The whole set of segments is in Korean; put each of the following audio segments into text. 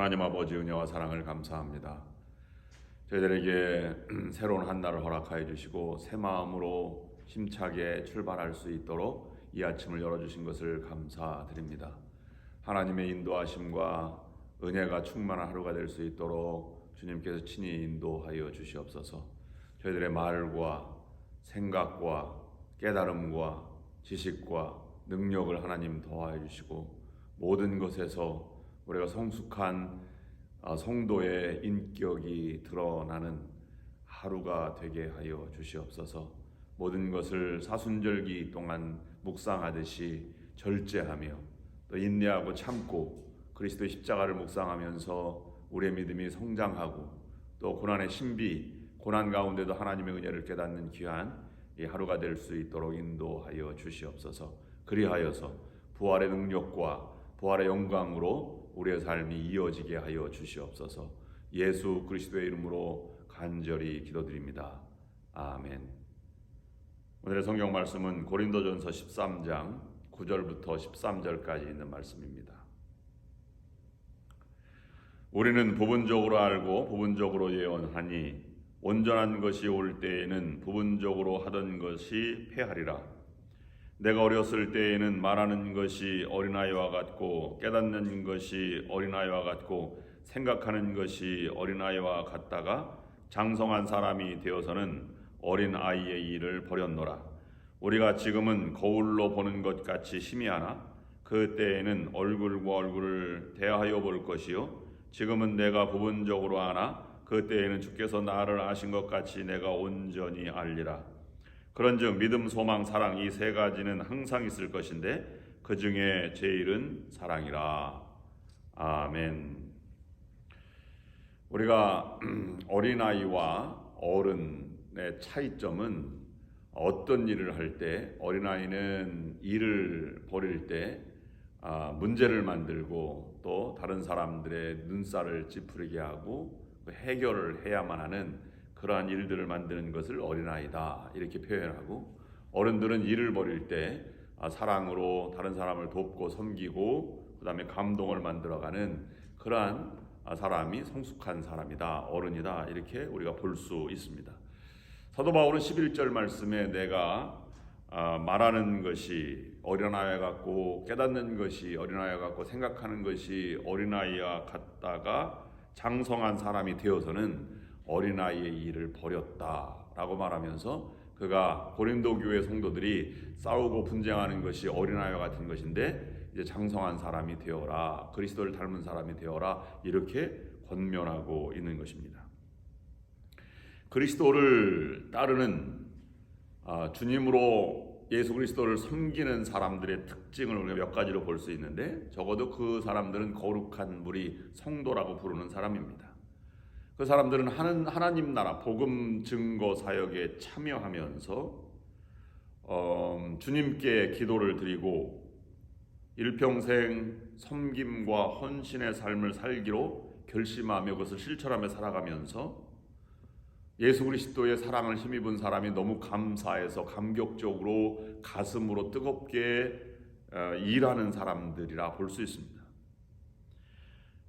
하나님 아버지 은혜와 사랑을 감사합니다. 저희들에게 새로운 한 날을 허락하여 주시고 새 마음으로 힘차게 출발할 수 있도록 이 아침을 열어주신 것을 감사드립니다. 하나님의 인도하심과 은혜가 충만한 하루가 될 수 있도록 주님께서 친히 인도하여 주시옵소서. 저희들의 말과 생각과 깨달음과 지식과 능력을 하나님 더하여 주시고 모든 것에서 우리가 성숙한 성도의 인격이 드러나는 하루가 되게 하여 주시옵소서. 모든 것을 사순절기 동안 묵상하듯이 절제하며 또 인내하고 참고 그리스도의 십자가를 묵상하면서 우리의 믿음이 성장하고 또 고난의 신비, 고난 가운데도 하나님의 은혜를 깨닫는 귀한 이 하루가 될 수 있도록 인도하여 주시옵소서. 그리하여서 부활의 능력과 부활의 영광으로 우리의 삶이 이어지게 하여 주시옵소서. 예수 그리스도의 이름으로 간절히 기도드립니다. 아멘. 오늘의 성경 말씀은 고린도전서 13장 9절부터 13절까지 있는 말씀입니다. 우리는 부분적으로 알고 부분적으로 예언하니 온전한 것이 올 때에는 부분적으로 하던 것이 패하리라. 내가 어렸을 때에는 말하는 것이 어린아이와 같고 깨닫는 것이 어린아이와 같고 생각하는 것이 어린아이와 같다가 장성한 사람이 되어서는 어린아이의 일을 버렸노라. 우리가 지금은 거울로 보는 것 같이 희미하나 그 때에는 얼굴과 얼굴을 대하여 볼 것이요 지금은 내가 부분적으로 아나 그 때에는 주께서 나를 아신 것 같이 내가 온전히 알리라. 그런즉 믿음, 소망, 사랑 이 세 가지는 항상 있을 것인데 그 중에 제일은 사랑이라. 아멘. 우리가 어린아이와 어른의 차이점은 어떤 일을 할 때 어린아이는 일을 벌일 때 문제를 만들고 또 다른 사람들의 눈살을 찌푸리게 하고 해결을 해야만 하는 그러한 일들을 만드는 것을 어린아이다 이렇게 표현하고, 어른들은 일을 벌일 때 사랑으로 다른 사람을 돕고 섬기고 그 다음에 감동을 만들어가는 그러한 사람이 성숙한 사람이다, 어른이다 이렇게 우리가 볼 수 있습니다. 사도 바울은 11절 말씀에 내가 말하는 것이 어린아이 같고 깨닫는 것이 어린아이 같고 생각하는 것이 어린아이와 같다가 장성한 사람이 되어서는 어린아이의 일을 버렸다라고 말하면서 그가 고린도 교회 성도들이 싸우고 분쟁하는 것이 어린아이와 같은 것인데 이제 장성한 사람이 되어라, 그리스도를 닮은 사람이 되어라 이렇게 권면하고 있는 것입니다. 그리스도를 따르는 주님으로 예수 그리스도를 섬기는 사람들의 특징을 우리가 몇 가지로 볼 수 있는데, 적어도 그 사람들은 거룩한 무리, 성도라고 부르는 사람입니다. 그 사람들은 하나님 나라 복음 증거 사역에 참여하면서 주님께 기도를 드리고 일평생 섬김과 헌신의 삶을 살기로 결심하며 그것을 실천하며 살아가면서 예수 그리스도의 사랑을 힘입은 사람이 너무 감사해서 감격적으로 가슴으로 뜨겁게 일하는 사람들이라 볼 수 있습니다.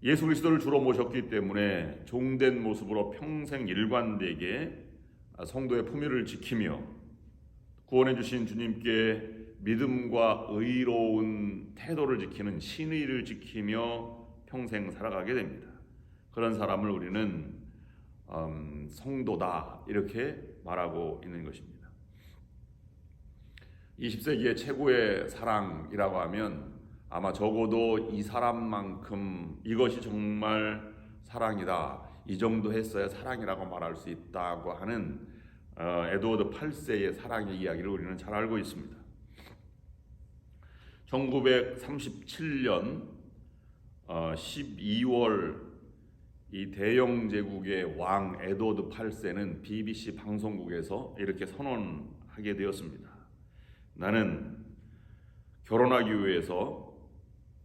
예수 그리스도를 주로 모셨기 때문에 종된 모습으로 평생 일관되게 성도의 품위를 지키며 구원해 주신 주님께 믿음과 의로운 태도를 지키는 신의를 지키며 평생 살아가게 됩니다. 그런 사람을 우리는 성도다 이렇게 말하고 있는 것입니다. 20세기의 최고의 사랑이라고 하면 아마 적어도 이 사람만큼 이것이 정말 사랑이다, 이 정도 했어야 사랑이라고 말할 수 있다고 하는 에드워드 8세의 사랑의 이야기를 우리는 잘 알고 있습니다. 1937년 12월 이 대영 제국의 왕 에드워드 8세는 BBC 방송국에서 이렇게 선언하게 되었습니다. 나는 결혼하기 위해서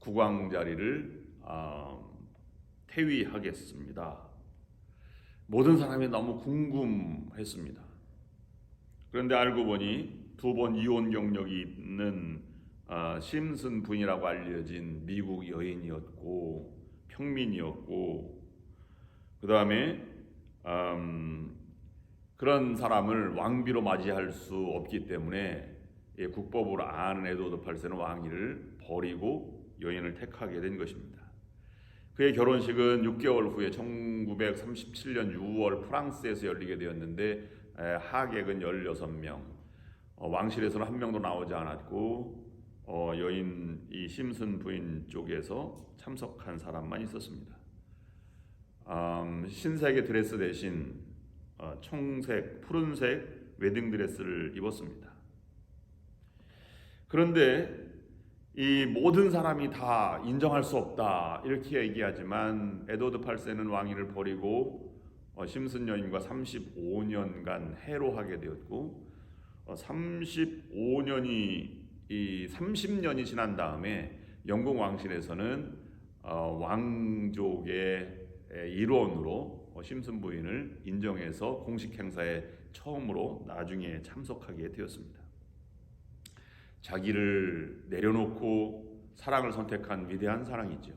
국왕 자리를 퇴위하겠습니다. 모든 사람이 너무 궁금했습니다. 그런데 알고 보니 2번 이혼 경력이 있는 심슨 부인이라고 알려진 미국 여인이었고 평민이었고, 그 다음에 그런 사람을 왕비로 맞이할 수 없기 때문에 국법으로 아는 에드워드 8세는 왕위를 버리고 여인을 택하게 된 것입니다. 그의 결혼식은 6개월 후에 1937년 6월 프랑스에서 열리게 되었는데 하객은 16명, 왕실에서는 한 명도 나오지 않았고 여인 이 심슨 부인 쪽에서 참석한 사람만 있었습니다. 흰색의 드레스 대신 청색, 푸른색 웨딩 드레스를 입었습니다. 그런데 이 모든 사람이 다 인정할 수 없다 이렇게 얘기하지만 에드워드 8세는 왕위를 버리고 심슨 여인과 35년간 해로하게 되었고 30년이 지난 다음에 영국 왕실에서는 왕족의 일원으로 심슨 부인을 인정해서 공식 행사에 처음으로 나중에 참석하게 되었습니다. 자기를 내려놓고 사랑을 선택한 위대한 사랑이죠.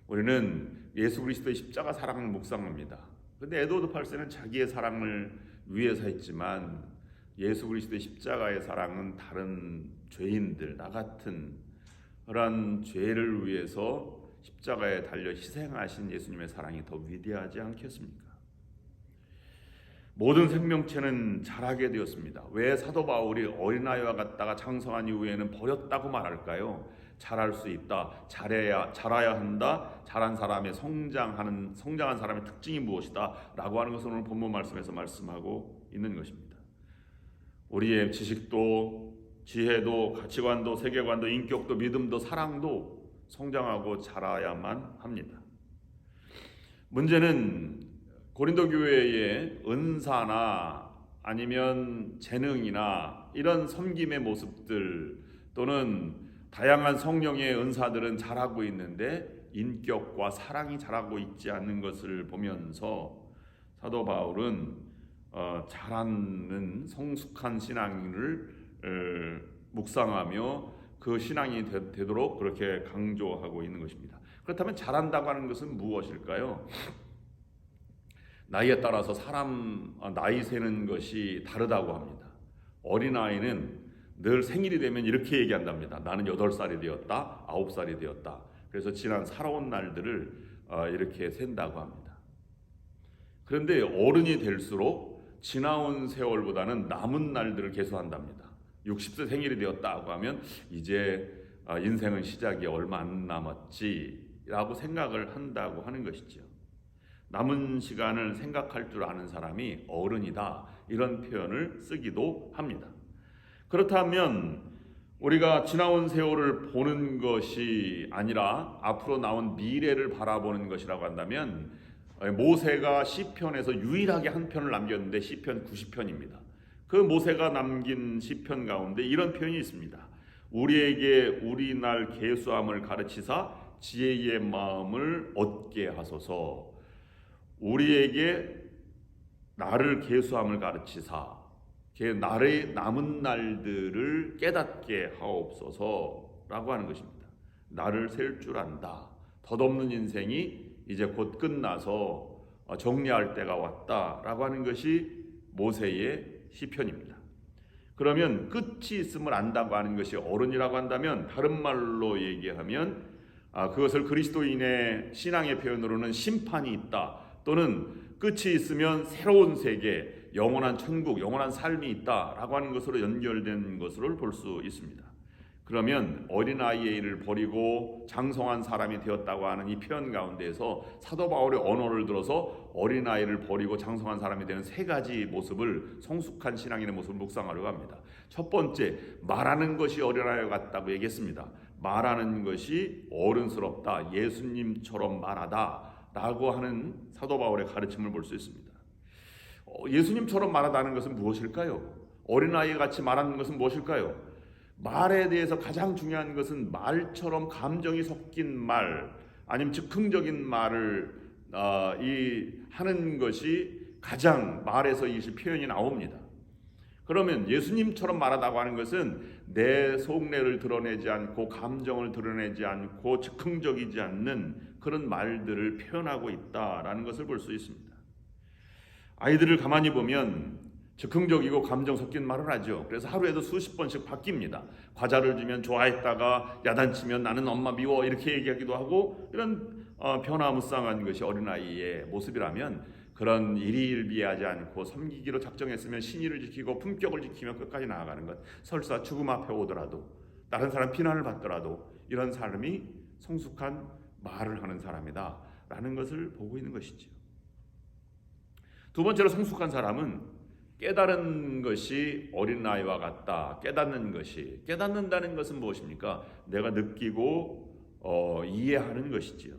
우리는 예수 그리스도의 십자가 사랑을 묵상합니다. 그런데 에드워드 8세는 자기의 사랑을 위해서 했지만 예수 그리스도의 십자가의 사랑은 다른 죄인들, 나 같은 그런 죄를 위해서 십자가에 달려 희생하신 예수님의 사랑이 더 위대하지 않겠습니까? 모든 생명체는 자라게 되었습니다. 왜 사도 바울이 어린아이와 같다가 장성한 이후에는 버렸다고 말할까요? 자랄 수 있다, 자라야 한다, 자란 사람의 성장한 사람의 특징이 무엇이다 라고 하는 것을 오늘 본문 말씀에서 말씀하고 있는 것입니다. 우리의 지식도 지혜도 가치관도 세계관도 인격도 믿음도 사랑도 성장하고 자라야만 합니다. 문제는 고린도 교회의 은사나 아니면 재능이나 이런 섬김의 모습들 또는 다양한 성령의 은사들은 자라고 있는데 인격과 사랑이 자라고 있지 않는 것을 보면서 사도 바울은 자라는 성숙한 신앙을 묵상하며 그 신앙이 되도록 그렇게 강조하고 있는 것입니다. 그렇다면 자란다고 하는 것은 무엇일까요? 나이에 따라서 사람 나이 세는 것이 다르다고 합니다. 어린아이는 늘 생일이 되면 이렇게 얘기한답니다. 나는 8살이 되었다, 9살이 되었다. 그래서 지난 살아온 날들을 이렇게 센다고 합니다. 그런데 어른이 될수록 지나온 세월보다는 남은 날들을 계수한답니다. 60세 생일이 되었다고 하면 이제 인생은 시작이 얼마 안 남았지라고 생각을 한다고 하는 것이죠. 남은 시간을 생각할 줄 아는 사람이 어른이다 이런 표현을 쓰기도 합니다. 그렇다면 우리가 지나온 세월을 보는 것이 아니라 앞으로 나온 미래를 바라보는 것이라고 한다면 모세가 시편에서 유일하게 한 편을 남겼는데 시편 90편입니다. 그 모세가 남긴 시편 가운데 이런 표현이 있습니다. 우리에게 우리 날 계수함을 가르치사 지혜의 마음을 얻게 하소서. 우리에게 나를 계수함을 가르치사 나의 남은 날들을 깨닫게 하옵소서라고 하는 것입니다. 나를 셀 줄 안다. 덧없는 인생이 이제 곧 끝나서 정리할 때가 왔다라고 하는 것이 모세의 시편입니다. 그러면 끝이 있음을 안다고 하는 것이 어른이라고 한다면 다른 말로 얘기하면 그것을 그리스도인의 신앙의 표현으로는 심판이 있다 또는 끝이 있으면 새로운 세계, 영원한 천국, 영원한 삶이 있다라고 하는 것으로 연결된 것으로 볼 수 있습니다. 그러면 어린아이를 버리고 장성한 사람이 되었다고 하는 이 표현 가운데에서 사도 바울의 언어를 들어서 어린아이를 버리고 장성한 사람이 되는 세 가지 모습을 성숙한 신앙인의 모습을 묵상하려고 합니다. 첫 번째, 말하는 것이 어린아이 같다고 얘기했습니다. 말하는 것이 어른스럽다, 예수님처럼 말하다 라고 하는 사도 바울의 가르침을 볼 수 있습니다. 예수님처럼 말하다는 것은 무엇일까요? 어린아이 같이 말하는 것은 무엇일까요? 말에 대해서 가장 중요한 것은 말처럼 감정이 섞인 말 아니면 즉흥적인 말을 하는 것이 가장 말에서 이 표현이 나옵니다. 그러면 예수님처럼 말하다고 하는 것은 내 속내를 드러내지 않고 감정을 드러내지 않고 즉흥적이지 않는 그런 말들을 표현하고 있다라는 것을 볼 수 있습니다. 아이들을 가만히 보면 즉흥적이고 감정 섞인 말을 하죠. 그래서 하루에도 수십 번씩 바뀝니다. 과자를 주면 좋아했다가 야단치면 나는 엄마 미워 이렇게 얘기하기도 하고, 이런 변화무쌍한 것이 어린아이의 모습이라면 그런 일희일비하지 않고 섬기기로 작정했으면 신의를 지키고 품격을 지키며 끝까지 나아가는 것, 설사 죽음 앞에 오더라도 다른 사람 비난을 받더라도 이런 사람이 성숙한 말을 하는 사람이다 라는 것을 보고 있는 것이죠. 두 번째로 성숙한 사람은 깨달은 것이 어린아이와 같다. 깨닫는다는 것은 무엇입니까? 내가 느끼고 이해하는 것이지요.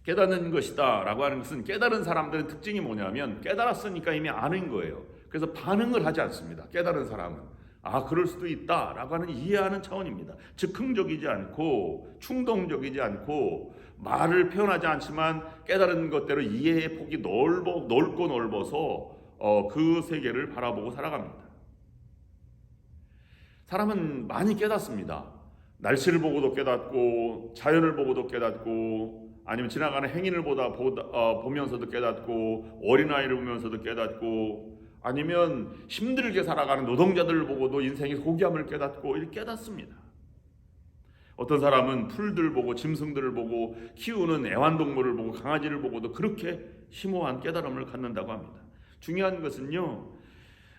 깨닫는 것이다 라고 하는 것은, 깨달은 사람들의 특징이 뭐냐면 깨달았으니까 이미 아는 거예요. 그래서 반응을 하지 않습니다. 깨달은 사람은 그럴 수도 있다 라고 하는 이해하는 차원입니다. 즉흥적이지 않고 충동적이지 않고 말을 표현하지 않지만 깨달은 것대로 이해의 폭이 넓고 넓어서 그 세계를 바라보고 살아갑니다. 사람은 많이 깨닫습니다. 날씨를 보고도 깨닫고, 자연을 보고도 깨닫고, 아니면 지나가는 행인을 보면서도 깨닫고, 어린아이를 보면서도 깨닫고, 아니면 힘들게 살아가는 노동자들을 보고도 인생의 고귀함을 깨닫고, 이렇게 깨닫습니다. 어떤 사람은 풀들 보고, 짐승들을 보고, 키우는 애완동물을 보고, 강아지를 보고도 그렇게 심오한 깨달음을 갖는다고 합니다. 중요한 것은요,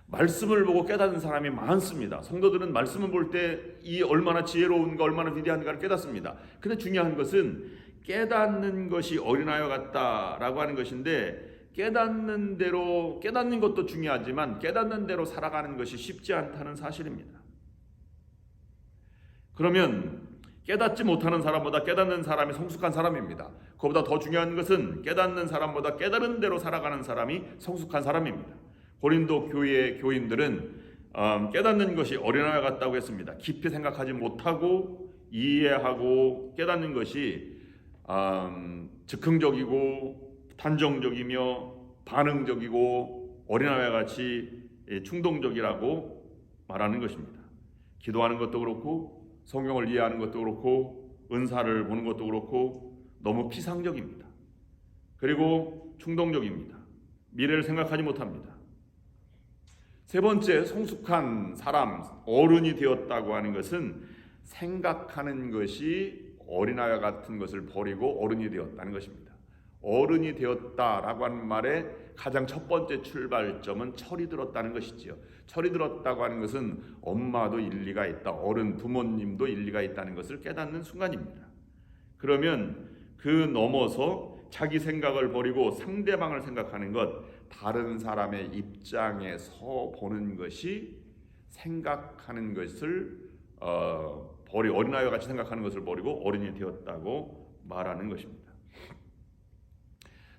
말씀을 보고 깨닫는 사람이 많습니다. 성도들은 말씀을 볼 때 이 얼마나 지혜로운가, 얼마나 위대한가를 깨닫습니다. 근데 중요한 것은 깨닫는 것이 어린아이와 같다라고 하는 것인데, 깨닫는 것도 중요하지만 깨닫는 대로 살아가는 것이 쉽지 않다는 사실입니다. 그러면 깨닫지 못하는 사람보다 깨닫는 사람이 성숙한 사람입니다. 그보다 더 중요한 것은 깨닫는 사람보다 깨달은 대로 살아가는 사람이 성숙한 사람입니다. 고린도 교회의 교인들은 깨닫는 것이 어린아이와 같다고 했습니다. 깊이 생각하지 못하고 이해하고 깨닫는 것이 즉흥적이고 단정적이며 반응적이고 어린아이와 같이 충동적이라고 말하는 것입니다. 기도하는 것도 그렇고, 성경을 이해하는 것도 그렇고, 은사를 보는 것도 그렇고 너무 피상적입니다. 그리고 충동적입니다. 미래를 생각하지 못합니다. 세 번째, 성숙한 사람, 어른이 되었다고 하는 것은 생각하는 것이 어린아이와 같은 것을 버리고 어른이 되었다는 것입니다. 어른이 되었다라고 하는 말의 가장 첫 번째 출발점은 철이 들었다는 것이지요. 철이 들었다고 하는 것은 엄마도 일리가 있다, 어른 부모님도 일리가 있다는 것을 깨닫는 순간입니다. 그러면 그 넘어서 자기 생각을 버리고 상대방을 생각하는 것, 다른 사람의 입장에서 보는 것이 생각하는 것을 어린아이와 같이 생각하는 것을 버리고 어른이 되었다고 말하는 것입니다.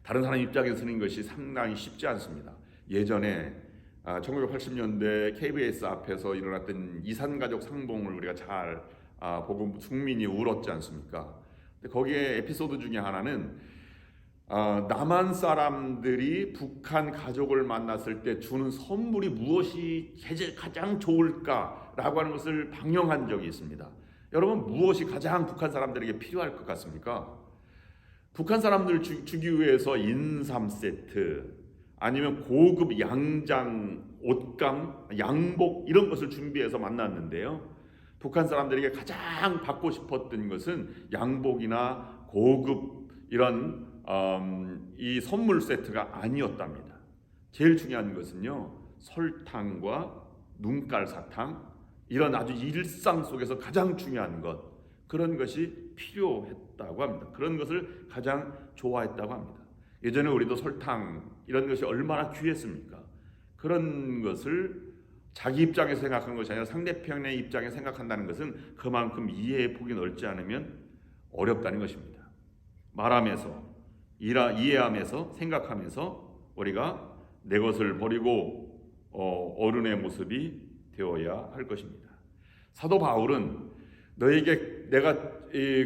다른 사람 입장에서 쓰는 것이 상당히 쉽지 않습니다. 예전에 1980년대 KBS 앞에서 일어났던 이산가족 상봉을 우리가 잘 보고 국민이 울었지 않습니까? 근데 거기에 에피소드 중에 하나는 남한 사람들이 북한 가족을 만났을 때 주는 선물이 무엇이 가장 좋을까라고 하는 것을 방영한 적이 있습니다. 여러분, 무엇이 가장 북한 사람들에게 필요할 것 같습니까? 북한 사람들 주기 위해서 인삼 세트, 아니면 고급 양장, 옷감, 양복 이런 것을 준비해서 만났는데요. 북한 사람들에게 가장 받고 싶었던 것은 양복이나 고급 이런 이 선물 세트가 아니었답니다. 제일 중요한 것은요, 설탕과 눈깔 사탕, 이런 아주 일상 속에서 가장 중요한 것, 그런 것이 필요했다고 합니다. 그런 것을 가장 좋아했다고 합니다. 예전에 우리도 설탕 이런 것이 얼마나 귀했습니까? 그런 것을 자기 입장에서 생각하는 것이 아니라 상대편의 입장에 생각한다는 것은 그만큼 이해의 폭이 넓지 않으면 어렵다는 것입니다. 말하면서, 이해하면서, 생각하면서 우리가 내 것을 버리고 어른의 모습이 되어야 할 것입니다. 사도 바울은 너에게 내가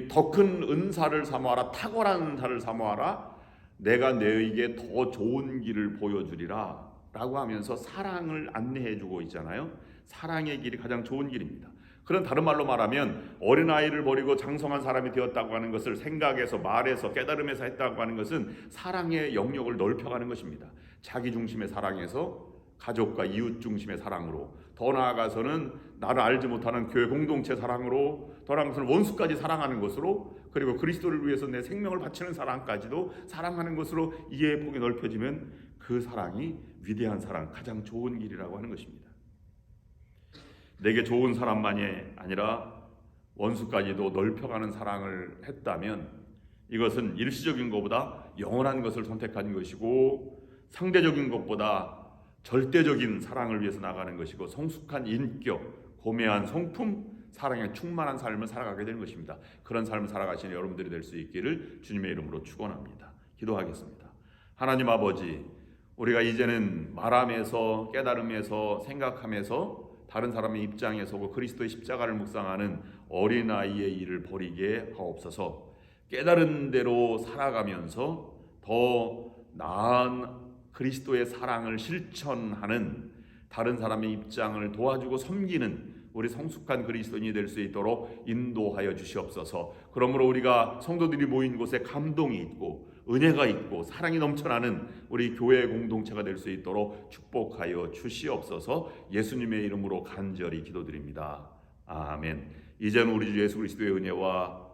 더 큰 은사를 사모하라, 탁월한 은사를 사모하라, 내가 너에게 더 좋은 길을 보여주리라 라고 하면서 사랑을 안내해 주고 있잖아요. 사랑의 길이 가장 좋은 길입니다. 그런 다른 말로 말하면 어린아이를 버리고 장성한 사람이 되었다고 하는 것을 생각에서 말에서 깨달음에서 했다고 하는 것은 사랑의 영역을 넓혀가는 것입니다. 자기 중심의 사랑에서 가족과 이웃 중심의 사랑으로, 더 나아가서는 나를 알지 못하는 교회 공동체 사랑으로, 더 나아가서는 원수까지 사랑하는 것으로, 그리고 그리스도를 위해서 내 생명을 바치는 사랑까지도 사랑하는 것으로 이해의 폭이 넓혀지면 그 사랑이 위대한 사랑, 가장 좋은 길이라고 하는 것입니다. 내게 좋은 사람만이 아니라 원수까지도 넓혀가는 사랑을 했다면 이것은 일시적인 것보다 영원한 것을 선택한 것이고, 상대적인 것보다 절대적인 사랑을 위해서 나가는 것이고, 성숙한 인격, 고매한 성품, 사랑에 충만한 삶을 살아가게 되는 것입니다. 그런 삶을 살아가시는 여러분들이 될 수 있기를 주님의 이름으로 축원합니다. 기도하겠습니다. 하나님 아버지, 우리가 이제는 말하면서, 깨달으면서, 생각하면서 다른 사람의 입장에 서고 그리스도의 십자가를 묵상하는 어린아이의 일을 버리게 하옵소서. 깨달은 대로 살아가면서 더 나은 그리스도의 사랑을 실천하는, 다른 사람의 입장을 도와주고 섬기는 우리 성숙한 그리스도인이 될 수 있도록 인도하여 주시옵소서. 그러므로 우리가 성도들이 모인 곳에 감동이 있고 은혜가 있고 사랑이 넘쳐나는 우리 교회 공동체가 될 수 있도록 축복하여 주시옵소서. 예수님의 이름으로 간절히 기도드립니다. 아멘. 이제는 우리 주 예수 그리스도의 은혜와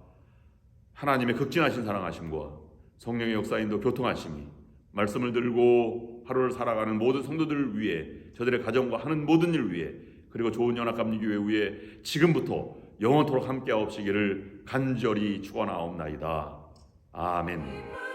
하나님의 극진하신 사랑하심과 성령의 역사인도 교통하심이 말씀을 들고 하루를 살아가는 모든 성도들을 위해, 저들의 가정과 하는 모든 일 위해, 그리고 좋은 연합감리교회 위에 지금부터 영원토록 함께하옵시기를 간절히 축원하옵나이다. 아멘.